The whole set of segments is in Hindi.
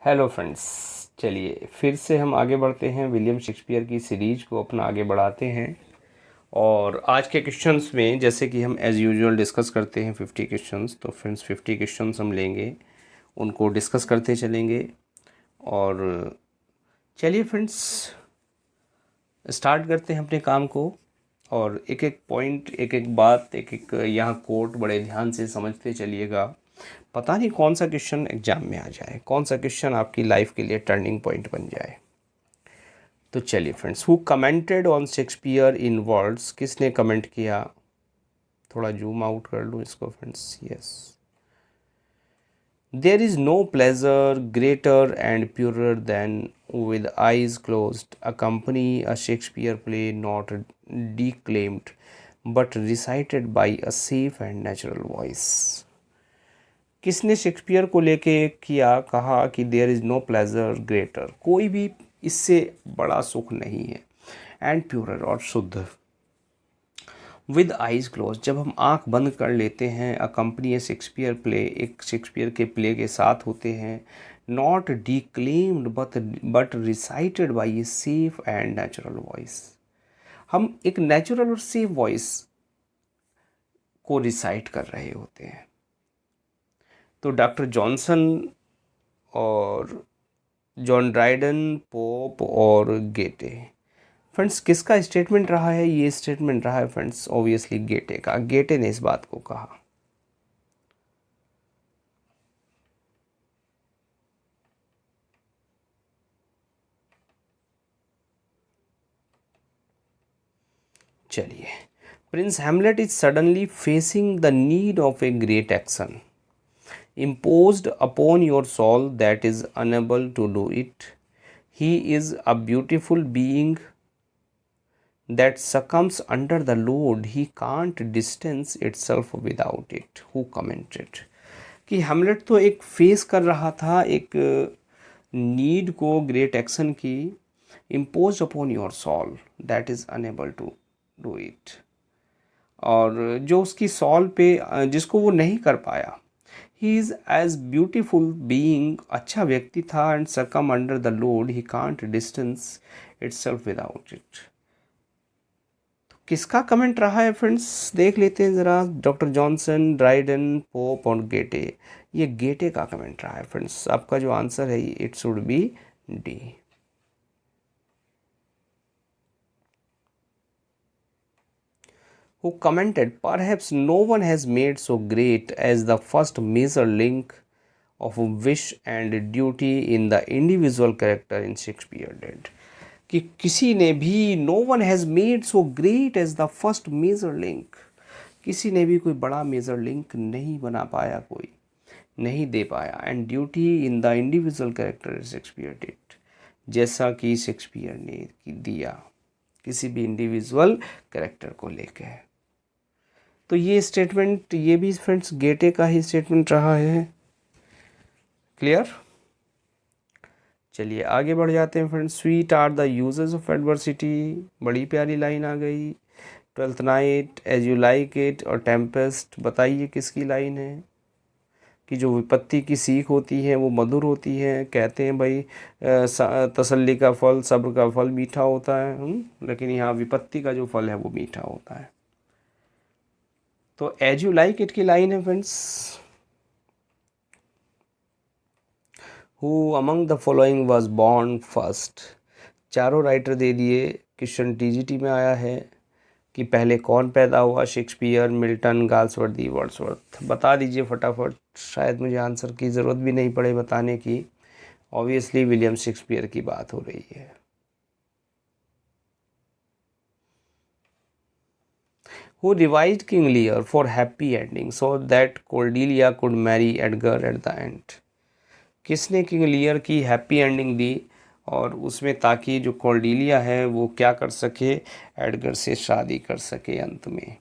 Hello friends. चलिए फिर से हम आगे बढ़ते हैं, विलियम शेक्सपियर की सीरीज को अपना आगे बढ़ाते हैं। और आज के क्वेश्चंस में जैसे कि हम एज़ यूजुअल डिस्कस करते हैं 50 क्वेश्चंस, तो फ्रेंड्स 50 क्वेश्चंस हम लेंगे, उनको डिस्कस करते चलेंगे। और चलिए फ्रेंड्स स्टार्ट करते हैं अपने काम को। और एक एक पॉइंट, एक एक बात, एक एक यहाँ कोट बड़े ध्यान से समझते चलिएगा। पता नहीं कौन सा क्वेश्चन एग्जाम में आ जाए, कौन सा क्वेश्चन आपकी लाइफ के लिए टर्निंग पॉइंट बन जाए। तो चलिए friends, who commented on Shakespeare in words, किसने कमेंट किया। थोड़ा जूम आउट कर लूँ इसको friends. Yes, there is no pleasure greater and purer than with eyes closed accompany a Shakespeare play not declaimed but recited by a safe and natural voice। किसने शेक्सपियर को लेके किया, कहा कि there is no pleasure greater, कोई भी इससे बड़ा सुख नहीं है, एंड प्यूरर और शुद्ध, विद आइज़ क्लोज जब हम आँख बंद कर लेते हैं, अकम्पनी ए शेक्सपियर प्ले एक शेक्सपियर के प्ले के साथ होते हैं, not declaimed but recited by a safe and natural voice, हम एक नेचुरल और सेफ वॉइस को रिसाइट कर रहे होते हैं। तो डॉक्टर जॉनसन और जॉन ड्राइडन, पोप और गेटे, फ्रेंड्स किसका स्टेटमेंट रहा है? ये स्टेटमेंट रहा है फ्रेंड्स ऑब्वियसली गेटे का। गेटे ने इस बात को कहा। चलिए, Prince Hamlet is suddenly facing the need of a great action imposed upon your soul that is unable to do it. He is a beautiful being that succumbs under the load. He can't distance itself without it. Who commented कि हैमलेट तो एक फेस कर रहा था एक नीड को, ग्रेट एक्शन की, impose upon your soul that is unable to do it, और जो उसकी सॉल पे जिसको वो नहीं कर पाया। He is as beautiful being, अच्छा व्यक्ति था, and succumb under the load, he can't distance itself without it. किसका कमेंट रहा है फ्रेंड्स, देख लेते हैं ज़रा। डॉक्टर जॉनसन, ड्राइडन, पोप और गेटे, ये गेटे का कमेंट रहा है फ्रेंड्स। आपका जो आंसर है it should be D. Who commented, perhaps no one has made so great as the first major link of wish and duty in the individual character in Shakespeare did। कि किसी ने भी, no one has made so great as the first major link, किसी ने भी कोई बड़ा मेजर लिंक नहीं बना पाया, कोई नहीं दे पाया, and duty in the individual character Shakespeare did, जैसा कि शेक्सपियर ने दिया किसी भी इंडिविजुअल कैरेक्टर को लेकर। तो ये स्टेटमेंट, ये भी फ्रेंड्स गेटे का ही स्टेटमेंट रहा है। क्लियर? चलिए आगे बढ़ जाते हैं friends. Sweet are the uses of adversity, बड़ी प्यारी लाइन आ गई। Twelfth night, as you like it और टेम्पेस्ट, बताइए किसकी लाइन है? कि जो विपत्ति की सीख होती है वो मधुर होती है। कहते हैं भाई तसल्ली का फल, सब्र का फल मीठा होता है, लेकिन यहाँ विपत्ति का जो फल है वो मीठा होता है। तो एज यू लाइक इट की लाइन है friends, who among the following was born first, चारों राइटर दे दिए। क्वेश्चन टीजीटी में आया है कि पहले कौन पैदा हुआ, शेक्सपियर, मिल्टन, गाल्सवर्दी, वर्ड्सवर्थ। बता दीजिए फटाफट, शायद मुझे आंसर की ज़रूरत भी नहीं पड़े बताने की, ऑब्वियसली विलियम शेक्सपियर की बात हो रही है। Who revised King Lear for happy ending so that Cordelia could marry Edgar at the end। किसने किंग लियर की हैप्पी एंडिंग दी और उसमें, ताकि जो कॉर्डेलिया है वो क्या कर सके, एडगर से शादी कर सके अंत में।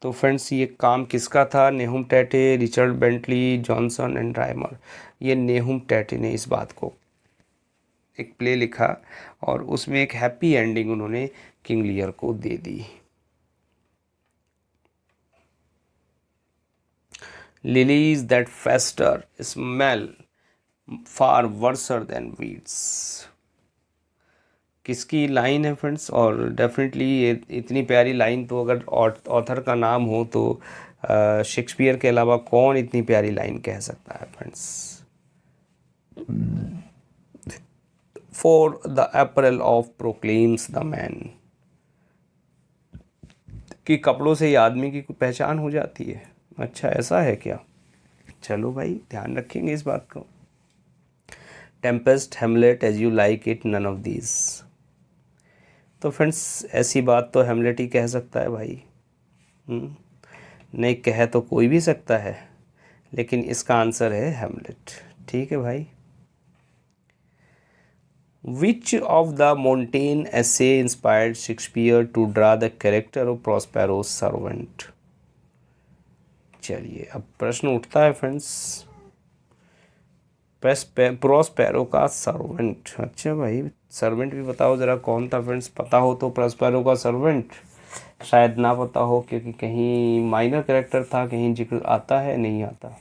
तो फ्रेंड्स ये काम किसका था? Nahum Tate, Richard Bentley, Johnson and Rymer. ये नेहुम टैटे ने इस बात को एक प्ले लिखा और उसमें एक हैप्पी एंडिंग उन्होंने किंग लियर को दे दी। Lilies that fester smell far worser than weeds. किसकी लाइन है फ्रेंड्स? और डेफिनेटली ये इतनी प्यारी लाइन तो अगर ऑथर का नाम हो तो शेक्सपियर के अलावा कौन इतनी प्यारी लाइन कह सकता है friends? For the April of proclaims the man, कि कपड़ों से ही आदमी की पहचान हो जाती है। अच्छा, ऐसा है क्या? चलो भाई, ध्यान रखेंगे इस बात को। Tempest, Hamlet, as you like it, none of these. तो फ्रेंड्स, ऐसी बात तो हेमलेट ही कह सकता है भाई। नहीं कह तो कोई भी सकता है, लेकिन इसका आंसर है हेमलेट। ठीक है भाई। Which of the Montaigne essay inspired Shakespeare to draw the character of Prospero's servant? चलिए, अब प्रश्न उठता है फ्रेंड्स, प्रोस्पेरो का सर्वेंट। अच्छा भाई, सर्वेंट भी बताओ ज़रा कौन था फ्रेंड्स? पता हो तो प्रोस्पेरो का सर्वेंट, शायद ना पता हो क्योंकि कहीं माइनर कैरेक्टर था, कहीं जिक्र आता है नहीं आता।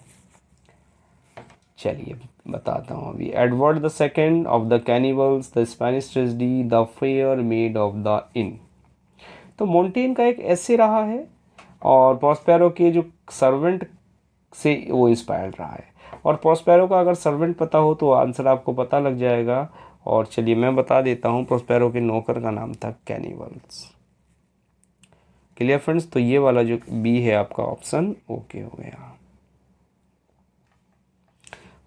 चलिए बताता हूँ अभी। Edward the second of the cannibals, the Spanish tragedy, the fair made of the in. तो मोंटेन का एक ऐसे रहा है और प्रोस्पेरो के जो सर्वेंट से वो इंस्पायर्ड रहा है। और प्रोस्पेरो का अगर सर्वेंट पता हो तो आंसर आपको पता लग जाएगा। और चलिए मैं बता देता हूँ, प्रोस्पेरो के नौकर का नाम था कैनिबल्स। Clear friends? तो ये वाला जो बी है आपका ऑप्शन ओके हो गया।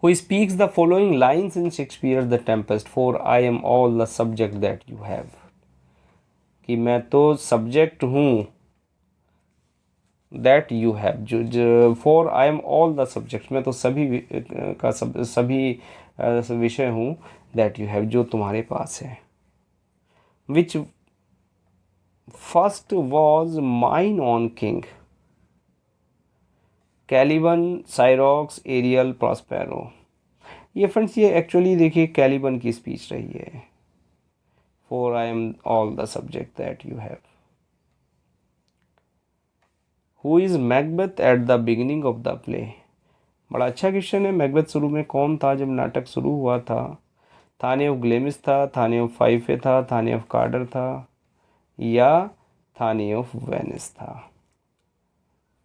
Who speaks the following lines in Shakespeare's The Tempest? For I am all the subject that you have. कि मैं तो सब्जेक्ट हूँ दैट यू हैव, जो for I am all the subject, मैं तो सभी का सभी विषय हूँ दैट यू हैव, जो तुम्हारे पास है। Which first was mine own king? Caliban, Sycorax, Ariel, Prospero. ये फ्रेंड्स, ये एक्चुअली देखिए कैलिबन की स्पीच रही है। For I am all the subject that you have. Who is Macbeth at the beginning of the play? बड़ा अच्छा क्वेश्चन है। मैकबेथ शुरू में कौन था जब नाटक शुरू हुआ था? थाने ऑफ ग्लेमिस था, थाने ऑफ फाइफे था, थाने ऑफ कार्डर था, या थाने ऑफ वेनिस था?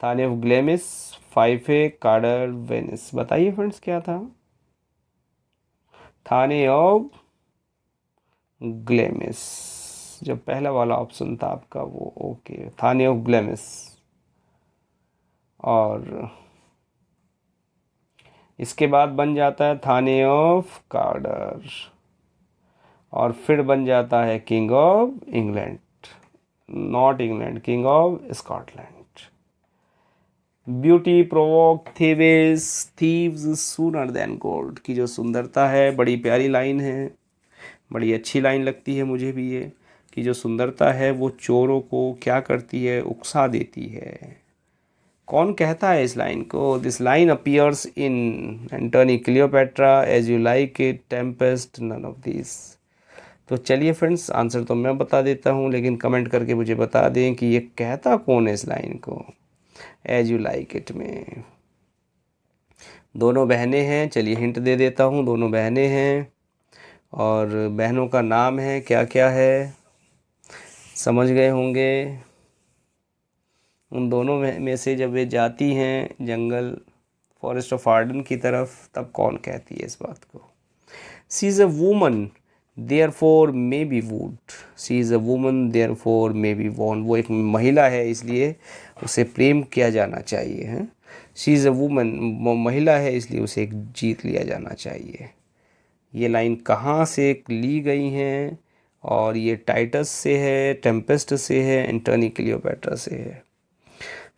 थाने ऑफ ग्लेमिस, फाइफे, कार्डर, वेनिस। बताइए फ्रेंड्स क्या था? थाने ऑफ ग्लेमिस, जो पहला वाला ऑप्शन था आपका वो ओके, थाने ऑफ ग्लेमिस। और इसके बाद बन जाता है थाने ऑफ कार्डर, और फिर बन जाता है king of England, not England, king of Scotland. Beauty provoke thieves thieves sooner than gold की जो सुंदरता है, बड़ी प्यारी लाइन है, बड़ी अच्छी लाइन लगती है मुझे भी ये, कि जो सुंदरता है वो चोरों को क्या करती है, उकसा देती है। कौन कहता है इस लाइन को? This line appears in Antony Cleopatra, as you like it, Tempest, none of this. तो चलिए फ्रेंड्स, आंसर तो मैं बता देता हूँ, लेकिन कमेंट करके मुझे बता दें कि ये कहता कौन है इस लाइन को एज यू लाइक इट में। दोनों बहनें हैं, चलिए हिंट दे देता हूँ, दोनों बहनें हैं और बहनों का नाम है क्या क्या है, समझ गए होंगे। उन दोनों में से जब वे जाती हैं जंगल, फॉरेस्ट ऑफ आर्डन की तरफ, तब कौन कहती है इस बात को? She is a woman therefore may be wooed, she is a woman therefore may be won. वो एक महिला है इसलिए उसे प्रेम किया जाना चाहिए है। शी इज़ अ वूमन, महिला है इसलिए उसे एक जीत लिया जाना चाहिए। ये लाइन कहाँ से ली गई हैं? और ये टाइटस से है, टेम्पेस्ट से है, एंटोनी क्लियोपेट्रा से है।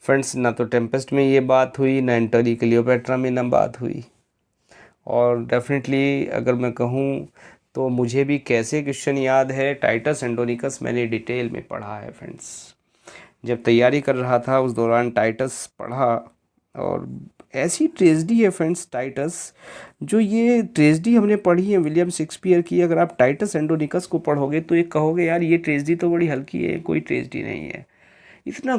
फ्रेंड्स, ना तो टेम्पेस्ट में ये बात हुई, ना एंटोनी क्लियोपेट्रा में ना बात हुई। और डेफिनेटली अगर मैं कहूँ तो मुझे भी कैसे क्वेश्चन याद है, टाइटस एंडोनिकस मैंने डिटेल में पढ़ा है फ्रेंड्स। जब तैयारी कर रहा था उस दौरान टाइटस पढ़ा, और ऐसी ट्रेजेडी है फ्रेंड्स टाइटस, जो ये ट्रेजेडी हमने पढ़ी है विलियम शेक्सपियर की, अगर आप टाइटस एंडोनिकस को पढ़ोगे तो एक कहोगे यार ये ट्रेजेडी तो बड़ी हल्की है, कोई ट्रेजेडी नहीं है। इतना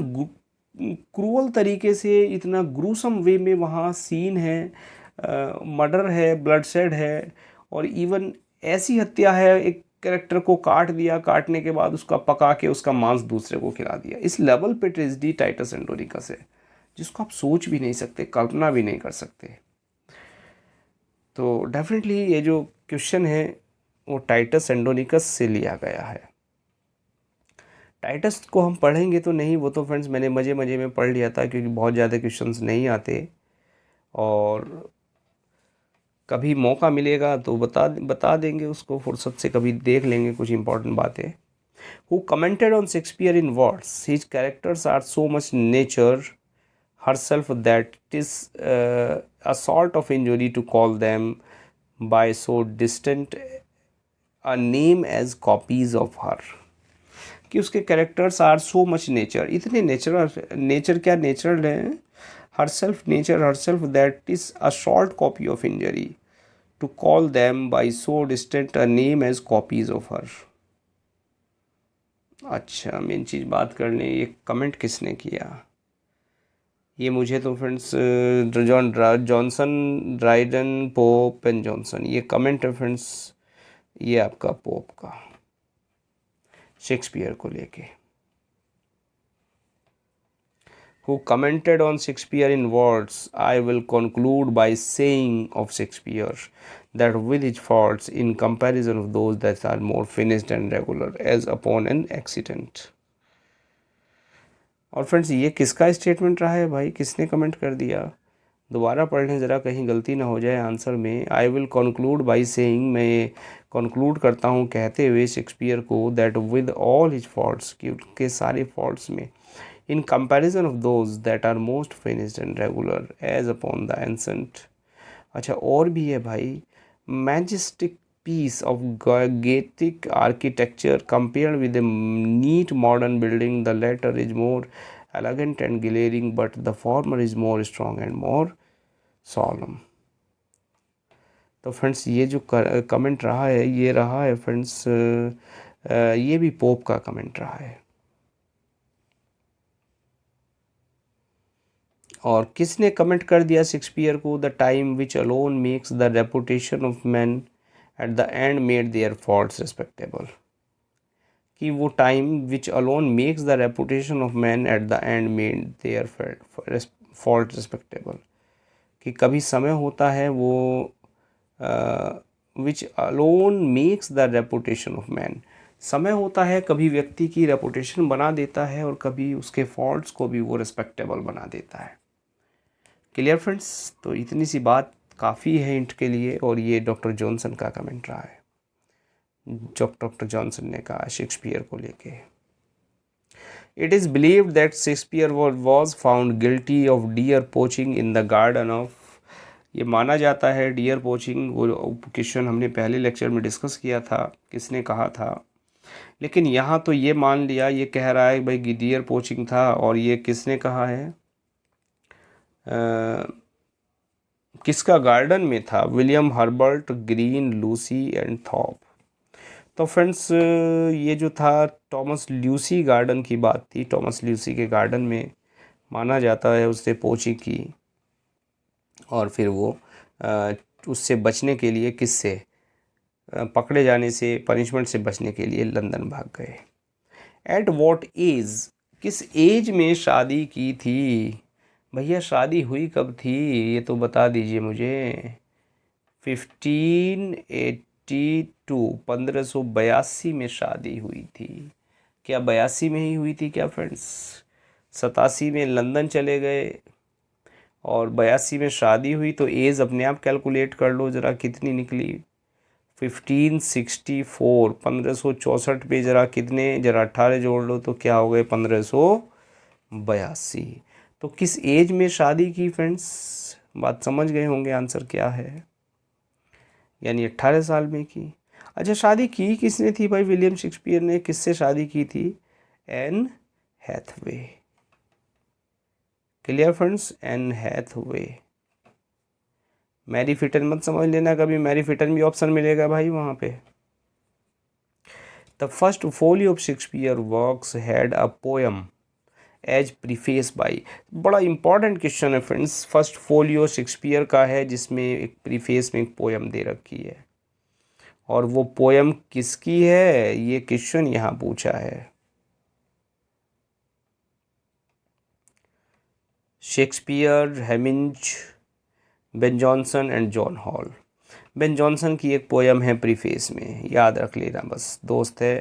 क्रूअल तरीके से, इतना ग्रूसम वे में वहाँ सीन है, मर्डर है, ब्लडशेड है, और इवन ऐसी हत्या है, एक कैरेक्टर को काट दिया, काटने के बाद उसका पका के उसका मांस दूसरे को खिला दिया। इस लेवल पे ट्रेजेडी टाइटस एंडोनिकस है जिसको आप सोच भी नहीं सकते, कल्पना भी नहीं कर सकते। तो डेफिनेटली ये जो क्वेश्चन है वो टाइटस एंडोनिकस से लिया गया है। टाइटस को हम पढ़ेंगे तो नहीं, वो तो फ्रेंड्स मैंने मज़े मज़े में पढ़ लिया था क्योंकि बहुत ज़्यादा क्वेश्चंस नहीं आते, और कभी मौका मिलेगा तो बता देंगे उसको, फुर्सत से कभी देख लेंगे कुछ इंपॉर्टेंट बातें। Who commented on Shakespeare in words, his characters are so much nature herself that it is a sort of injury to call them by so distant a name as copies of her। कि उसके characters are so much nature, इतने नेचुरल, नेचर क्या नेचुरल है, her self nature her self that is a short copy of injury to call them by so distant a name as copies of her. अच्छा, मेन चीज़ बात करने, ये कमेंट किसने किया, ये मुझे तो friends Johnson, Dryden, pope and Johnson, ये कमेंट है फ्रेंड्स, ये आपका पोप का शेक्सपियर को लेके। Who commented on Shakespeare in words, I will conclude by saying of Shakespeare that with his faults in comparison of those that are more finished and regular as upon an accident। और फ्रेंड्स ये किसका स्टेटमेंट रहा है भाई, किसने कमेंट कर दिया, दोबारा पढ़ लें ज़रा कहीं गलती ना हो जाए आंसर में। I will conclude by saying, मैं कंक्लूड करता हूँ कहते हुए शेक्सपियर को, that with all his faults, कि उनके सारे फॉल्ट्स में, in comparison of those that are most finished and regular as upon the ancient। अच्छा और भी है भाई, majestic piece of Gothic architecture compared with a neat modern building, the latter is more elegant and glaring but the former is more strong and more solemn। तो फ्रेंड्स ये जो कमेंट रहा है, ये रहा है फ्रेंड्स, ये भी पोप का कमेंट रहा है। और किसने कमेंट कर दिया शेक्सपियर को, the time which alone makes the reputation of man at the end made their faults respectable. कि वो time which alone makes the reputation of man at the end made their fault respectable. कि कभी समय होता है वो which alone makes the reputation of man, समय होता है कभी व्यक्ति की रेपुटेशन बना देता है और कभी उसके फॉल्ट्स को भी वो रिस्पेक्टेबल बना देता है। क्लियर फ्रेंड्स, तो इतनी सी बात काफ़ी है इंट के लिए, और ये डॉक्टर जॉनसन का कमेंट रहा है जो डॉक्टर जॉनसन ने कहा शेक्सपियर को लेके। It is believed that Shakespeare was found guilty of dear poaching in the garden of. ये माना जाता है डियर पोचिंग, वो क्वेश्चन हमने पहले लेक्चर में डिस्कस किया था, किसने कहा था, लेकिन यहाँ तो ये मान लिया, ये कह रहा है भाई डियर पोचिंग था, और ये किसने कहा है, किसका गार्डन में था, William Herbert, green, Lucy and Thorpe. तो फ्रेंड्स ये जो था टॉमस ल्यूसी गार्डन की बात थी, टॉमस ल्यूसी के गार्डन में माना जाता है उसने पोची की, और फिर वो उससे बचने के लिए, किससे, पकड़े जाने से, पनिशमेंट से बचने के लिए लंदन भाग गए। एट वॉट एज, किस एज में शादी की थी, भैया शादी हुई कब थी ये तो बता दीजिए मुझे। 1582, 1582 में शादी हुई थी। क्या 82 में ही हुई थी क्या फ्रेंड्स? 87 में लंदन चले गए और 82 में शादी हुई, तो एज अपने आप कैलकुलेट कर लो ज़रा कितनी निकली। 1564, 1564 पे ज़रा कितने, ज़रा 18 जोड़ लो तो क्या हो गए, 1582। तो किस एज में शादी की फ्रेंड्स, बात समझ गए होंगे, आंसर क्या है, यानी 18 साल में की। अच्छा शादी की किसने थी भाई, विलियम शेक्सपियर ने किससे शादी की थी, Anne Hathaway. Clear friends, Anne Hathaway. Mary Fitton मत समझ लेना कभी, मैरी फिटन भी ऑप्शन मिलेगा भाई वहाँ पे। The first folio of Shakespeare works had a poem as preface by. बड़ा इंपॉर्टेंट क्वेश्चन है फ्रेंड्स, फर्स्ट फोलियो शेक्सपियर का है जिसमें एक प्रीफेस में एक पोयम दे रखी है, और वो पोयम किसकी है ये क्वेश्चन यहाँ पूछा है। Shakespeare, Heminges, Ben Jonson and John Hall. Ben Jonson की एक पोयम है प्रीफेस में, याद रख लेना बस, दोस्त है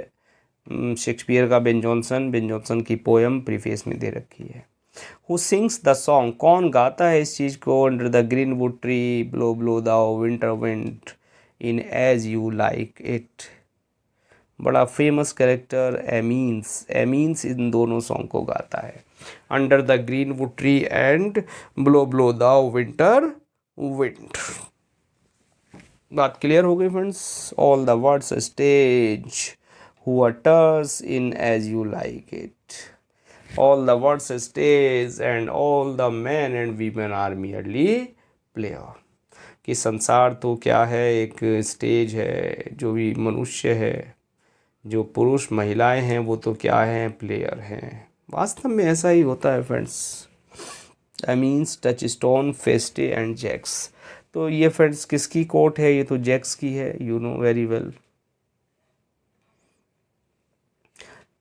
शेक्सपियर का बेन जॉनसन की पोयम प्रीफेस में दे रखी है। हु सिंग्स द सॉन्ग, कौन गाता है इस चीज़ को, under the green wood tree, blow blow the winter wind, in as you like it. बड़ा फेमस कैरेक्टर एमीन्स, एमीन्स इन दोनों सॉन्ग को गाता है, under the green wood tree and blow blow the winter wind. बात क्लियर हो गई friends. All the words stage who utters in as you like it, all the words stage and all the man and women are merely player. कि संसार तो क्या है, एक स्टेज है, जो भी मनुष्य है, जो पुरुष महिलाएं हैं वो तो क्या हैं, प्लेयर हैं। वास्तव में ऐसा ही होता है friends. Amiens, Touchstone, Feste and Jaques. तो ये फ्रेंड्स किसकी कोट है, ये तो जैक्स की है, you know very well.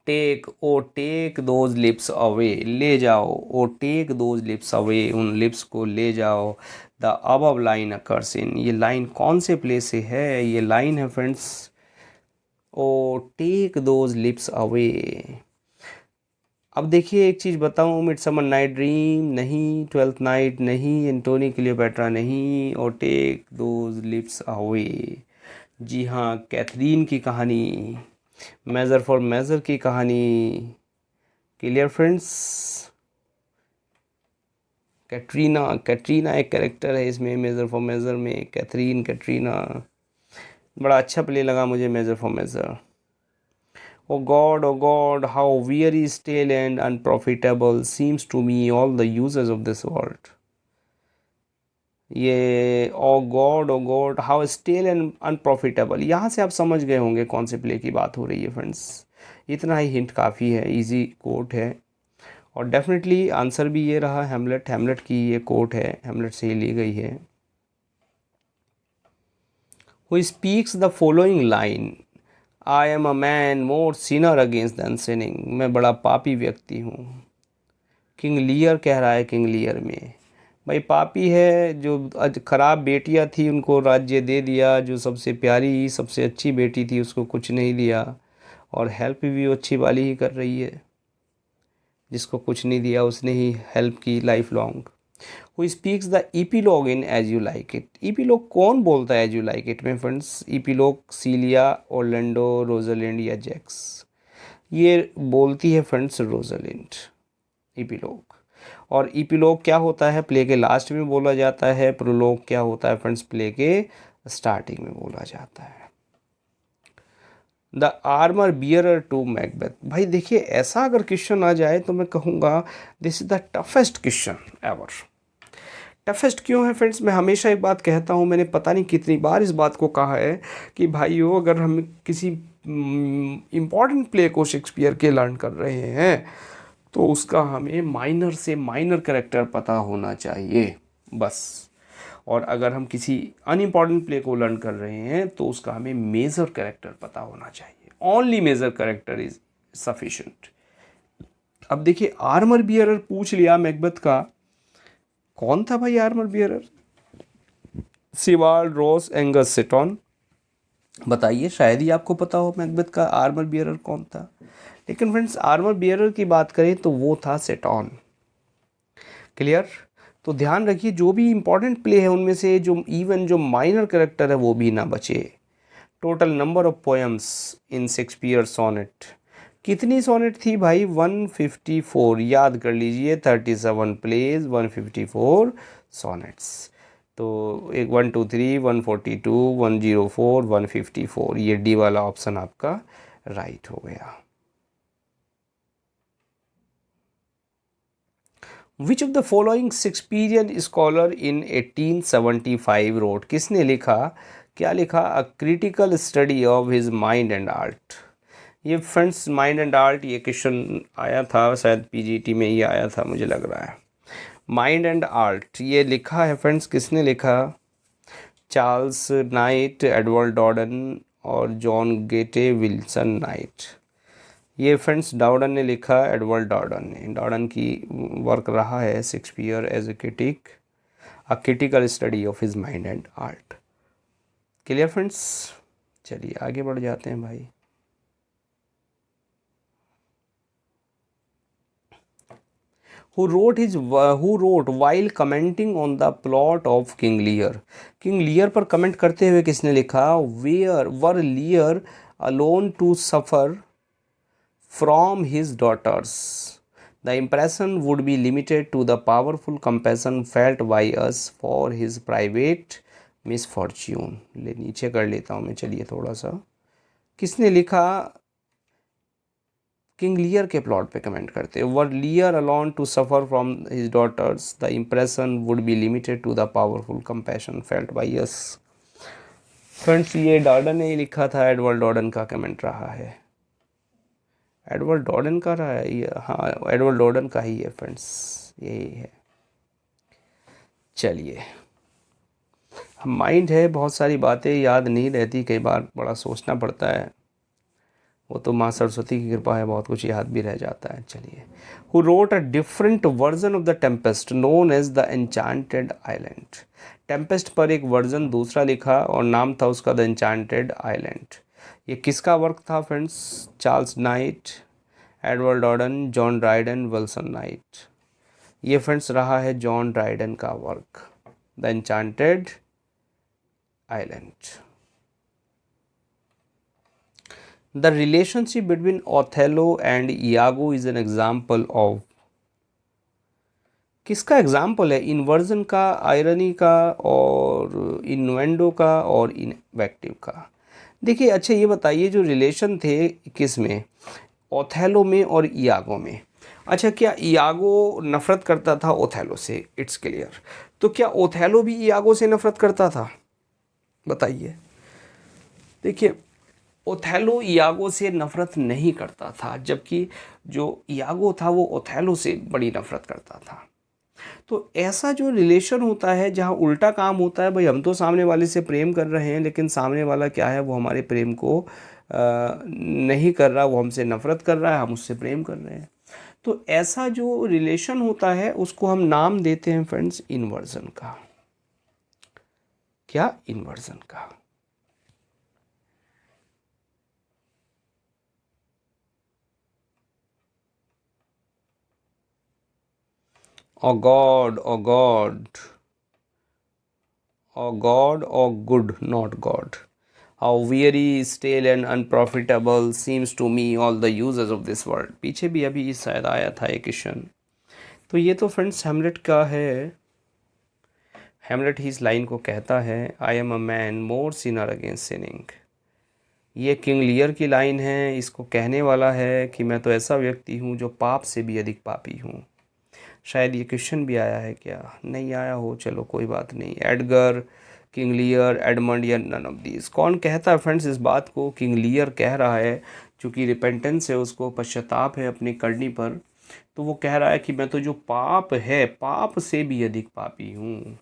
Take, O take those lips away, ले जाओ, O take those lips away, उन लिप्स को ले जाओ। The above line occurs in, ये लाइन कौन से प्ले से है, ये लाइन है friends, O take those lips away. अब देखिए एक चीज़ बताऊँ, मिडसमर नाइट ड्रीम नहीं, ट्वेल्थ नाइट नहीं, एंटोनी क्लियोपेट्रा नहीं, और टेक दोज लिप्स अवे। जी हाँ, कैथरीन की कहानी, मेज़र फॉर मेज़र की कहानी। Clear friends. कैटरीना, कैटरीना एक कैरेक्टर है इसमें, मेज़र फॉर मेज़र में, कैथरीन, कैटरीना। बड़ा अच्छा प्ले लगा मुझे measure for measure. O God, how weary, stale and unprofitable seems to me all the uses of this world. ये O God how stale and unprofitable, यहाँ से आप समझ गए होंगे कौन से प्ले की बात हो रही है फ्रेंड्स। इतना ही हिंट काफ़ी है, इजी कोट है, और डेफिनेटली आंसर भी ये रहा, हैमलेट, हैमलेट की ये कोट है, हैमलेट से ही ली गई है। Who speaks the following line, I am a man more sinner against than sinning, मैं बड़ा पापी व्यक्ति हूँ। किंग लियर कह रहा है, किंग लियर में भाई पापी है, जो खराब बेटियाँ थी उनको राज्य दे दिया, जो सबसे प्यारी सबसे अच्छी बेटी थी उसको कुछ नहीं दिया, और हेल्प भी वो अच्छी वाली ही कर रही है, जिसको कुछ नहीं दिया उसने ही हेल्प की life long. Who speaks the epilogue in as you like it, epilogue कौन बोलता है एज यू लाइक इट में friends, epilogue Celia, Orlando, Rosalind या जैक्स। ये बोलती है फ्रेंड्स रोजलिंड, ईपीलॉग। और ईपीलॉग क्या होता है, प्ले के लास्ट में बोला जाता है, प्रोलॉग क्या होता है फ्रेंड्स, प्ले के स्टार्टिंग में बोला जाता है। The armour bearer to Macbeth, भाई देखिए ऐसा अगर क्वेश्चन आ जाए तो मैं कहूँगा this is the toughest question ever. Toughest क्यों है फ्रेंड्स, मैं हमेशा एक बात कहता हूँ, मैंने पता नहीं कितनी बार इस बात को कहा है कि भाइयों अगर हम किसी इम्पॉर्टेंट प्ले को शेक्सपियर के लर्न कर रहे हैं तो उसका हमें माइनर से माइनर कैरेक्टर पता होना चाहिए बस। और अगर हम किसी अनइम्पॉर्टेंट प्ले को लर्न कर रहे हैं तो उसका हमें मेजर कैरेक्टर पता होना चाहिए, only major character is sufficient. अब देखिए आर्मर बियरर पूछ लिया मैकबेथ का, कौन था भाई आर्मर बियरर, सिवाल्ड, रॉस, एंगस, सेटॉन। बताइए, शायद ही आपको पता हो मैकबेथ का आर्मर बियरर कौन था। लेकिन फ्रेंड्स आर्मर बियरर की बात करें तो वो था सेटॉन। क्लियर। तो ध्यान रखिए जो भी इंपॉर्टेंट प्ले है उनमें से जो इवन जो माइनर कैरेक्टर है वो भी ना बचे। Total number of poems in Shakespeare sonnet, कितनी सोनेट थी भाई, 154। याद कर लीजिए 37 प्लेज, 154 सोनेट्स। तो एक 123, 142, 104, 154, ये डी वाला ऑप्शन आपका राइट हो गया। Which of the following Shakespearean scholar in 1875 wrote, किसने लिखा, क्या लिखा, a critical study of his mind and art. ये फ्रेंड्स माइंड एंड आर्ट, ये क्वेश्चन आया था शायद पीजीटी में, ये आया था मुझे लग रहा है। माइंड एंड आर्ट ये लिखा है फ्रेंड्स, किसने लिखा? चार्ल्स नाइट, एडवर्ड डॉर्डन और जॉन गेटे विल्सन नाइट। ये फ्रेंड्स डॉर्डन ने लिखा, एडवर्ड डॉर्डन ने। डॉर्डन की वर्क रहा है Shakespeare as a critic, a critical study of his mind and art. Clear friends? चलिए आगे बढ़ जाते हैं भाई। who wrote while commenting on the plot of King Lear? King Lear पर कमेंट करते हुए किसने लिखा? Were Lear alone to suffer from his daughters? The impression would be limited to the powerful compassion felt by us for his private misfortune. ले नीचे कर लेता हूँ मैं, चलिए थोड़ा सा। किसने लिखा? किंग लियर के प्लॉट पे कमेंट करते हैं। Were Lear alone to suffer from his daughters, the impression would be limited to the powerful compassion felt by us. Friends ये डॉर्डन ने लिखा था, एडवर्ड डॉर्डन का कमेंट रहा है। एडवर्ड डॉर्डन का रहा है ये, हाँ एडवर्ड डॉर्डन का ही है फ्रेंड्स, यही है। चलिए, माइंड है, बहुत सारी बातें याद नहीं रहती, कई बार बड़ा सोचना पड़ता है, वो तो माँ सरस्वती की कृपा है, बहुत कुछ याद भी रह जाता है। चलिए, who wrote a different version of the Tempest known as the enchanted island. Tempest पर एक वर्जन दूसरा लिखा और नाम था उसका द एन्चांटेड आइलैंड। ये किसका वर्क था friends? Charles Knight, Edward Dowden, John Dryden, Wilson Knight. ये फ्रेंड्स रहा है जॉन ड्राइडन का work, the enchanted Island. The relationship between Othello and Iago is an example of, किसका एग्जाम्पल है? इन्वर्जन का, आयरनी का, और इन्वेंडो का, और इनवेक्टिव का। देखिए अच्छा ये बताइए, जो रिलेशन थे किस में? ओथेलो में और इयागो में। अच्छा, क्या इयागो नफ़रत करता था ओथेलो से? It's clear. तो क्या ओथेलो भी इयागो से नफ़रत करता था? बताइए। देखिए, ओथेलो इयागो से नफ़रत नहीं करता था, जबकि जो इयागो था वो ओथेलो से बड़ी नफ़रत करता था। तो ऐसा जो रिलेशन होता है जहाँ उल्टा काम होता है, भाई हम तो सामने वाले से प्रेम कर रहे हैं, लेकिन सामने वाला क्या है, वो हमारे प्रेम को नहीं कर रहा, वो हमसे नफ़रत कर रहा है, हम उससे प्रेम कर रहे हैं। तो ऐसा जो रिलेशन होता है उसको हम नाम देते हैं फ्रेंड्स इन्वर्जन का। क्या? इन्वर्जन का। O God, O God, O God, O good, not God. How weary, stale and unprofitable seems to me all the uses of this word। पीछे भी अभी शायद आया था एक क्वेश्चन। तो ये तो फ्रेंड्स हेमलेट का है। हेमलेट ही इस लाइन को कहता है, आई am a man more sinner against sinning. ये किंग लियर की लाइन है। इसको कहने वाला है कि मैं तो ऐसा व्यक्ति हूँ जो पाप से भी अधिक पापी हूँ। शायद ये क्वेश्चन भी आया है, क्या नहीं आया हो, चलो कोई बात नहीं। एडगर, किंग लियर, एडमंड या नन ऑफ दीज। कौन कहता है फ्रेंड्स इस बात को? किंग लियर कह रहा है, चूँकि रिपेंटेंस है, उसको पश्चाताप है अपनी करनी पर, तो वो कह रहा है कि मैं तो जो पाप है, पाप से भी अधिक पापी हूँ।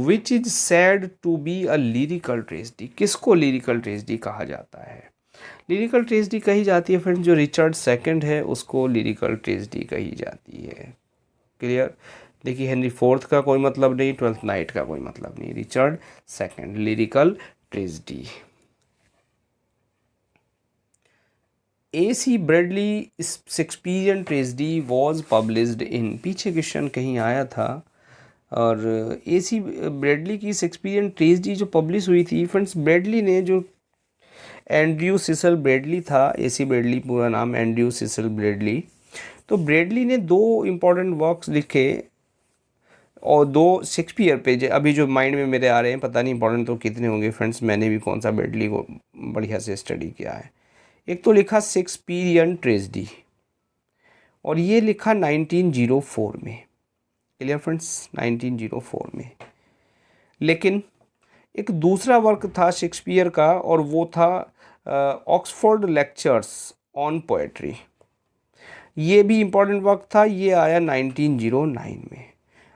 Which is said to be a lyrical tragedy. किसको लिरिकल ट्रेजिडी कहा जाता है? लिरिकल ट्रेजिडी कही जाती है फ्रेंड्स, जो रिचर्ड सेकंड है उसको लिरिकल ट्रेजिडी कही जाती है। क्लियर? देखिए, हेनरी फोर्थ का कोई मतलब नहीं, ट्वेल्थ नाइट का कोई मतलब नहीं, Richard second, lyrical tragedy. AC Bradley Shakespearean tragedy was published in. पीछे क्वेश्चन कहीं आया था, और AC ब्रेडली की शेक्सपियरियन ट्रेजिडी जो पब्लिश हुई थी फ्रेंड्स, ब्रेडली ने, जो एंड्रयू सिसल ब्रेडली था, AC ब्रेडली पूरा नाम एंड्रयू सिसल ब्रेडली, तो ब्रेडली ने दो इम्पॉर्टेंट वर्क्स लिखे, और दो शेक्सपियर पे अभी जो माइंड में मेरे आ रहे हैं, पता नहीं इंपॉर्टेंट तो कितने होंगे फ्रेंड्स, मैंने भी कौन सा ब्रेडली को बढ़िया से स्टडी किया है। एक तो लिखा शेक्सपियरियन ट्रेजिडी, और ये लिखा 1904 में। Clear friends? 1904 में। लेकिन एक दूसरा वर्क था शेक्सपियर का और वो था ऑक्सफोर्ड लेक्चर्स ऑन पोएट्री। ये भी इम्पोर्टेंट वर्क था, ये आया 1909 में।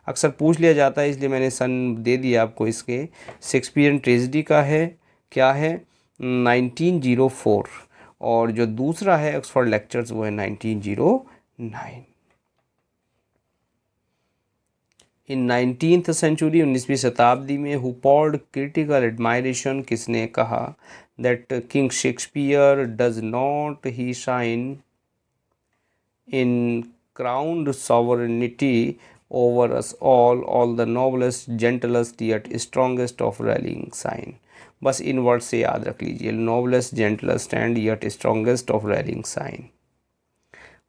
अक्सर पूछ लिया जाता है इसलिए मैंने सन दे दिया आपको इसके। शेक्सपियन ट्रेजेडी का है, क्या है, 1904, और जो दूसरा है ऑक्सफोर्ड लेक्चर्स वो है 1909। इन 19th सेंचुरी, 19वीं शताब्दी में, हु पॉर्ड क्रिटिकल एडमायरेशन, किसने कहा that king Shakespeare does not he shine in crowned sovereignty over us all the noblest, gentlest yet strongest of rallying sign। बस इन वर्ड से याद रख लीजिए, noblest, gentlest and yet strongest of rallying sign।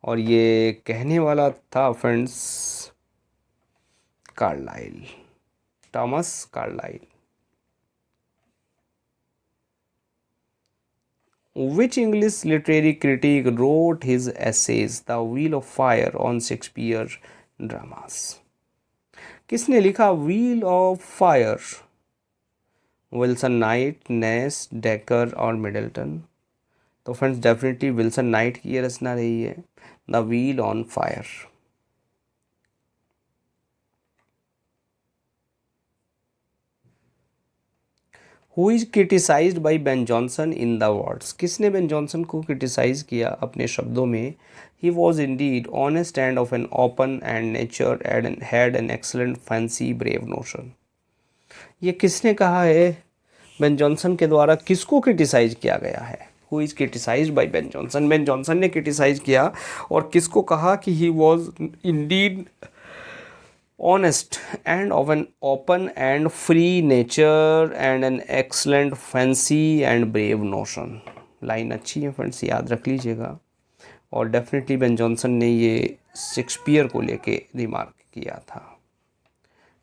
और ये कहने वाला था friends Carlyle, Thomas Carlyle. Which English literary critic wrote his essays The Wheel of Fire on Shakespeare dramas? किसने लिखा wheel of fire? Wilson Knight, Ness, Dekker और मिडल्टन? तो फ्रेंड्स डेफिनेटली विल्सन नाइट की ये रचना रही है, the wheel on fire. Who is criticised by Ben Jonson in the words? किसने बेन जॉनसन को क्रिटिसाइज किया अपने शब्दों में? He was indeed honest and of an open and nature and had an excellent fancy brave notion. ये किसने कहा है? बेन जॉनसन के द्वारा किसको क्रिटिसाइज किया गया है? Who is criticised by Ben Jonson? Ben Jonson ने क्रिटिसाइज किया और किसको कहा कि he was indeed honest and of an open and free nature and an excellent fancy and brave notion। Line अच्छी है फ्रेंड्स, याद रख लीजिएगा। और डेफिनेटली बेन जॉनसन ने ये शेक्सपियर को लेके रिमार्क किया था।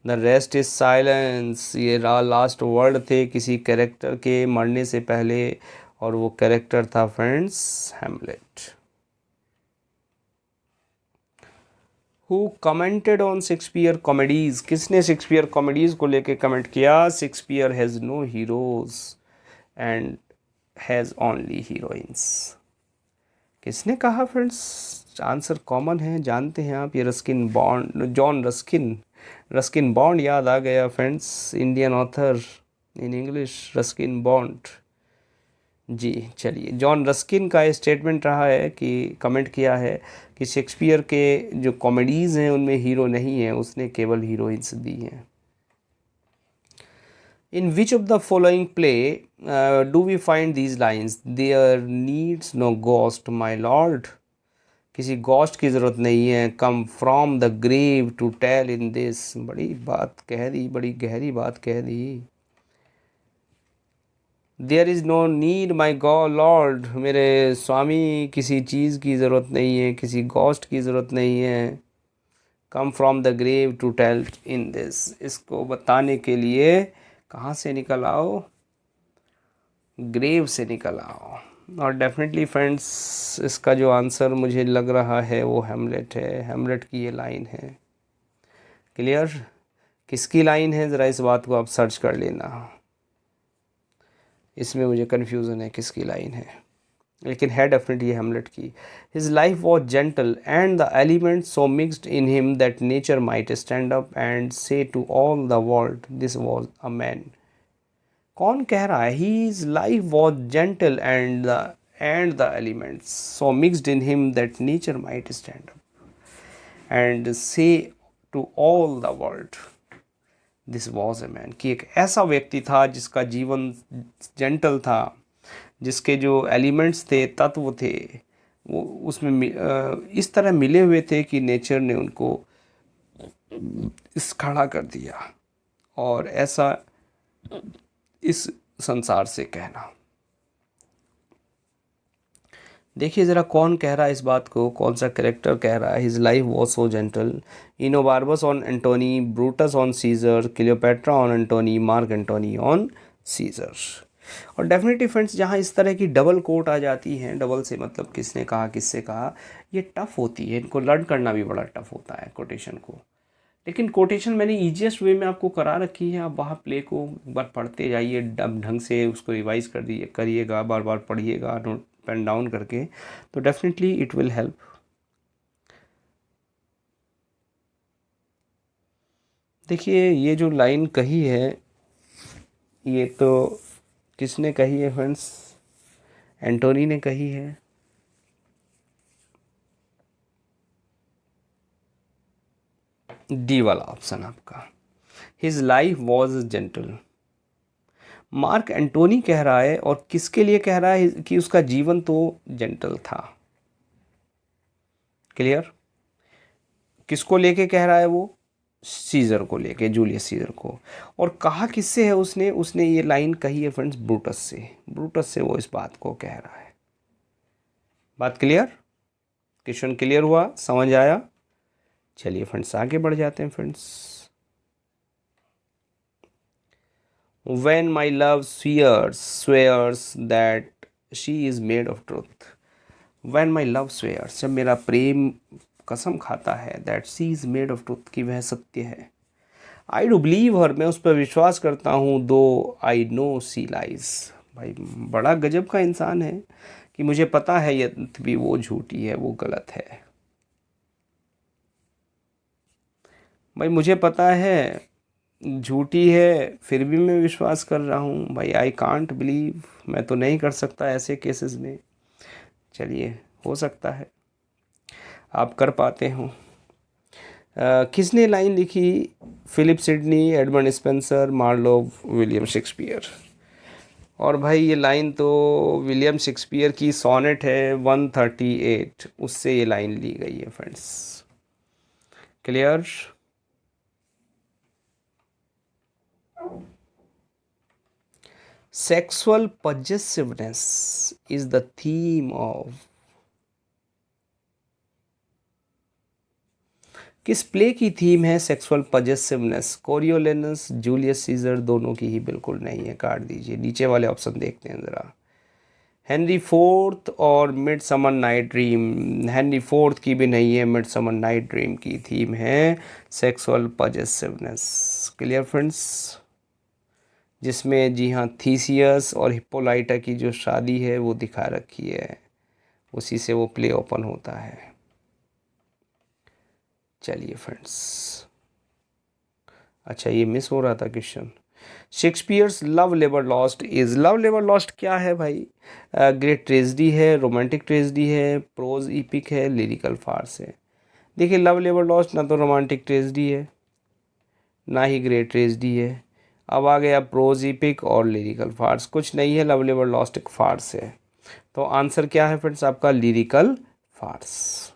द रेस्ट इज साइलेंस, ये लास्ट वर्ड थे किसी कैरेक्टर के मरने से पहले, और वो कैरेक्टर था friends Hamlet. Who commented on Shakespeare comedies? किसने शेक्सपियर कॉमेडीज को लेके कमेंट किया? Shakespeare has no heroes and has only heroines. किसने कहा फ्रेंड्स? आंसर कॉमन है, जानते हैं आप, ये Ruskin Bond, John Ruskin. Ruskin Bond याद आ गया friends, Indian author in English, Ruskin Bond ji. चलिए, जॉन रस्किन का स्टेटमेंट रहा है कि कमेंट किया है कि शेक्सपियर के जो कॉमेडीज़ हैं उनमें हीरो नहीं है, उसने केवल हीरोइंस दी हैं। In which of the following play do we find these lines? There needs no ghost my lord, किसी गोस्ट की ज़रूरत नहीं है। Come from the grave to tell in this, बड़ी बात कह दी, बड़ी गहरी बात कह दी। There is no need my God lord, मेरे स्वामी किसी चीज़ की ज़रूरत नहीं है, किसी गोस्ट की ज़रूरत नहीं है। Come from the grave to tell in this, इसको बताने के लिए कहाँ से निकल आओ? ग्रेव से निकल आओ। और डेफिनेटली फ्रेंड्स इसका जो आंसर मुझे लग रहा है वो हैमलेट है, हैमलेट की ये लाइन है। क्लियर? किसकी लाइन है ज़रा इस बात को आप सर्च कर लेना, इसमें मुझे कन्फ्यूज़न है किसकी लाइन है, लेकिन है डेफिनेटली हैमलेट की। His life was gentle and the elements so mixed in him that nature might stand up and say to all the world this was a man. कौन कह रहा है? His life was gentle and the elements so mixed in him that nature might stand up and say to all the world this was a man, कि एक ऐसा व्यक्ति था जिसका जीवन जेंटल था, जिसके जो एलिमेंट्स थे, तत्व थे, वो उसमें इस तरह मिले हुए थे कि नेचर ने उनको इस खड़ा कर दिया। और ऐसा इस संसार से कहना, देखिए ज़रा कौन कह रहा है इस बात को, कौन सा कैरेक्टर कह रहा है? His life was so gentle. Enobarbus on Antony, Brutus on Caesar, Cleopatra on Antony, Mark Antony on Caesar. और डेफिनेटली फ्रेंड्स जहाँ इस तरह की डबल कोट आ जाती हैं, डबल से मतलब किसने कहा किससे कहा, ये टफ़ होती है, इनको लर्न करना भी बड़ा टफ़ होता है कोटेशन को, लेकिन कोटेशन मैंने ईजिएस्ट वे में आपको करा रखी है, आप वहाँ प्ले को एक बार पढ़ते जाइए, ढंग से उसको रिवाइज करिएगा, बार बार पढ़िएगा नोट पेन डाउन करके, तो डेफिनेटली इट विल हेल्प। देखिए ये जो लाइन कही है, ये तो किसने कही है फ्रेंड्स? एंटोनी ने कही है। डी वाला ऑप्शन आपका। His life was gentle. Mark Antony कह रहा है, और किसके लिए कह रहा है कि उसका जीवन तो जेंटल था। क्लियर? किसको लेके कह रहा है वो? सीजर को लेके, जूलियस सीजर को। और कहा किससे है उसने? उसने ये लाइन कही है फ्रेंड्स ब्रूटस से। ब्रूटस से वो इस बात को कह रहा है। बात क्लियर? क्वेश्चन क्लियर हुआ? समझ आया? चलिए फ्रेंड्स आगे बढ़ जाते हैं friends. When my love swears that she is made of truth. When my love swears, जब मेरा प्रेम कसम खाता है that she is made of truth, कि वह सत्य है। I do believe her, मैं उस पर विश्वास करता हूँ, though I know she lies। भाई बड़ा गजब का इंसान है कि मुझे पता है यद्यपि वो झूठी है, वो गलत है। भाई मुझे पता है झूठी है, फिर भी मैं विश्वास कर रहा हूँ। भाई आई कांट बिलीव, मैं तो नहीं कर सकता ऐसे केसेस में। चलिए, हो सकता है आप कर पाते हो। किसने लाइन लिखी? Philip Sidney, Edmund Spenser, Marlowe, William Shakespeare. और भाई ये लाइन तो विलियम शेक्सपियर की सोनेट है 138, उससे ये लाइन ली गई है friends. Clear? Sexual possessiveness is the theme of किस प्ले की थीम है सेक्सुअल पजेसिवनेस? कोरियोलेनस, जूलियस सीजर, दोनों की ही बिल्कुल नहीं है, काट दीजिए। नीचे वाले ऑप्शन देखते हैं ज़रा। हेनरी फोर्थ और mid summer night dream. Henry fourth की भी नहीं है, मिड समर नाइट ड्रीम की थीम है सेक्सुअल पजेसिवनेस। Clear friends? जिसमें जी हाँ थीसियस और हिप्पोलाइटा की जो शादी है वो दिखा रखी है, उसी से वो प्ले ओपन होता है। चलिए फ्रेंड्स, अच्छा ये मिस हो रहा था question. Shakespeare's love labour lost is, love labour lost क्या है भाई? ग्रेट ट्रेजेडी है, रोमांटिक ट्रेजेडी है, प्रोज इपिक है, लिरिकल फार्स है। देखिए लव लेबर लॉस्ट ना तो रोमांटिक ट्रेजेडी है, ना ही ग्रेट ट्रेजेडी है। अब आ गया प्रोज इपिक और लिरिकल फार्स, कुछ नहीं है। लव लेबर लॉस्ट एक फार्स है। तो आंसर क्या है फ्रेंड्स आपका? Lyrical farce.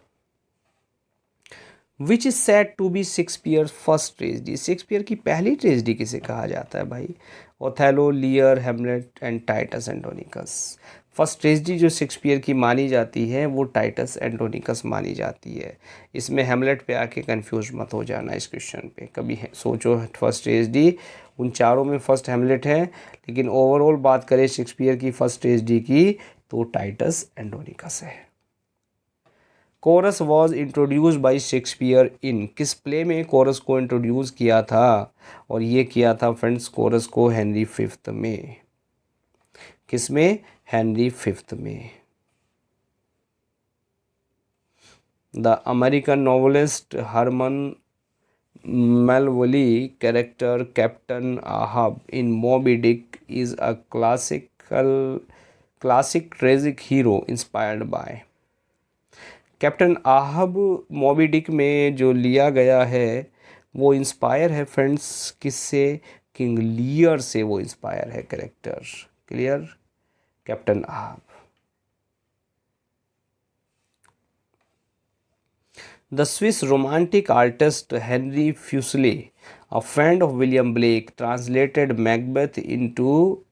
Which is said to be Shakespeare first tragedy. Shakespeare की पहली ट्रेजेडी किसे कहा जाता है भाई? Othello, Lear, Hamlet and Titus Andronicus. First tragedy जो शेक्सपियर की मानी जाती है वो टाइटस एंटोनिकस मानी जाती है। इसमें हेमलेट पे आके कंफ्यूज मत हो जाना इस क्वेश्चन पे कभी है, सोचो फर्स्ट ट्रेजेडी उन चारों में फर्स्ट हेमलेट है, लेकिन ओवरऑल बात करें शेक्सपियर की फर्स्ट ट्रेजेडी की तो टाइटस एंटोनिकस है। Chorus was introduce by Shakespeare in, किस प्ले में कोरस को इंट्रोड्यूस किया था? और ये किया था फ्रेंड्स कोरस को हेनरी फिफ्थ में। किस में? हेनरी फिफ्थ में। The American novelist Herman Melville character captain Ahab in Moby Dick is a classic tragic hero inspired by. Captain Ahab Moby Dick में जो लिया गया है वो इंस्पायर है फ्रेंड्स किससे? किंग लियर से वो इंस्पायर है character. Clear? Captain Ahab. The Swiss romantic artist Henry Fuseli, a friend of William Blake, translated Macbeth into,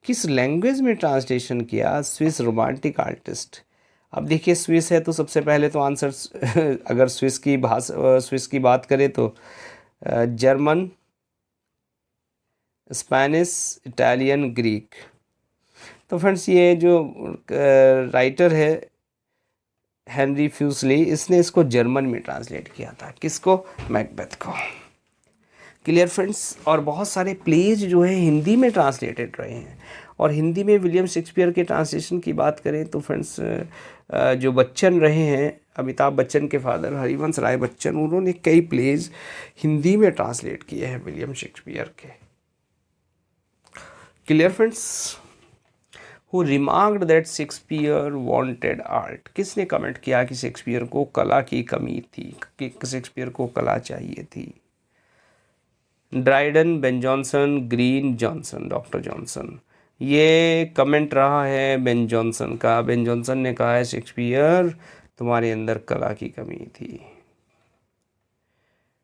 किस लैंग्वेज में ट्रांसलेशन किया स्विस रोमांटिक आर्टिस्ट? अब देखिए स्विस है तो सबसे पहले तो आंसर अगर स्विस की बात करें तो जर्मन, स्पेनिश, इटालियन, ग्रीक। तो फ्रेंड्स ये जो राइटर है हेनरी फ्यूसले, इसने इसको जर्मन में ट्रांसलेट किया था। किसको? मैकबेथ को। Clear friends. और बहुत सारे प्लेज जो है हिंदी में ट्रांसलेटेड रहे हैं। और हिंदी में विलियम शेक्सपियर के ट्रांसलेशन की बात करें तो फ्रेंड्स जो बच्चन रहे हैं, अमिताभ बच्चन के फादर हरिवंश राय बच्चन, उन्होंने कई प्लेज हिंदी में ट्रांसलेट किए हैं विलियम शेक्सपियर के। Clear friends. Who remarked that Shakespeare wanted art, किसने कमेंट किया कि शेक्सपियर को कला की कमी थी, कि शेक्सपियर को कला चाहिए थी? Dryden, Ben Jonson, green, Johnson, doctor Johnson. ये कमेंट रहा है बेन जॉनसन का। बेन जॉनसन ने कहा है शेक्सपियर तुम्हारे अंदर कला की कमी थी।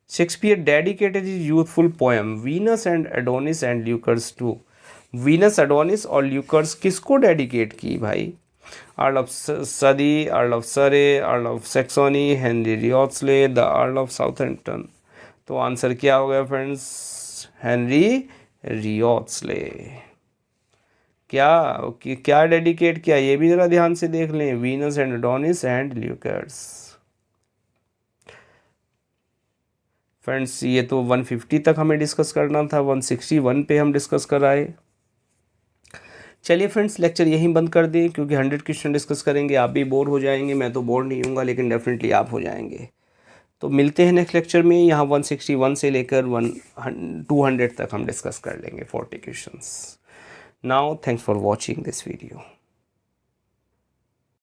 Shakespeare dedicated his youthful poem Venus and Adonis and Lucrece to. Venus, Adonis और ल्यूकर्स किसको डेडिकेट की भाई? अर्ल ऑफ सदी, earl of Surrey, earl of Saxony, Henry Wriothesley, the earl of Southampton. तो आंसर क्या हो गया फ्रेंड्स? हेनरी रियोट्सले। क्या डेडिकेट किया, ये भी जरा ध्यान से देख लें। Venus and Adonis and Lucrece. Friends ये तो 150 तक हमें डिस्कस करना था, 161 पे हम डिस्कस कर आए। चलिए फ्रेंड्स लेक्चर यहीं बंद कर दें, क्योंकि 100 क्वेश्चन डिस्कस करेंगे आप भी बोर हो जाएंगे। मैं तो बोर नहीं हूँगा, लेकिन डेफिनेटली आप हो जाएंगे। तो मिलते हैं नेक्स्ट लेक्चर में। यहाँ 161 से लेकर 200 तक हम डिस्कस कर लेंगे 40 questions. Now thanks for watching this video.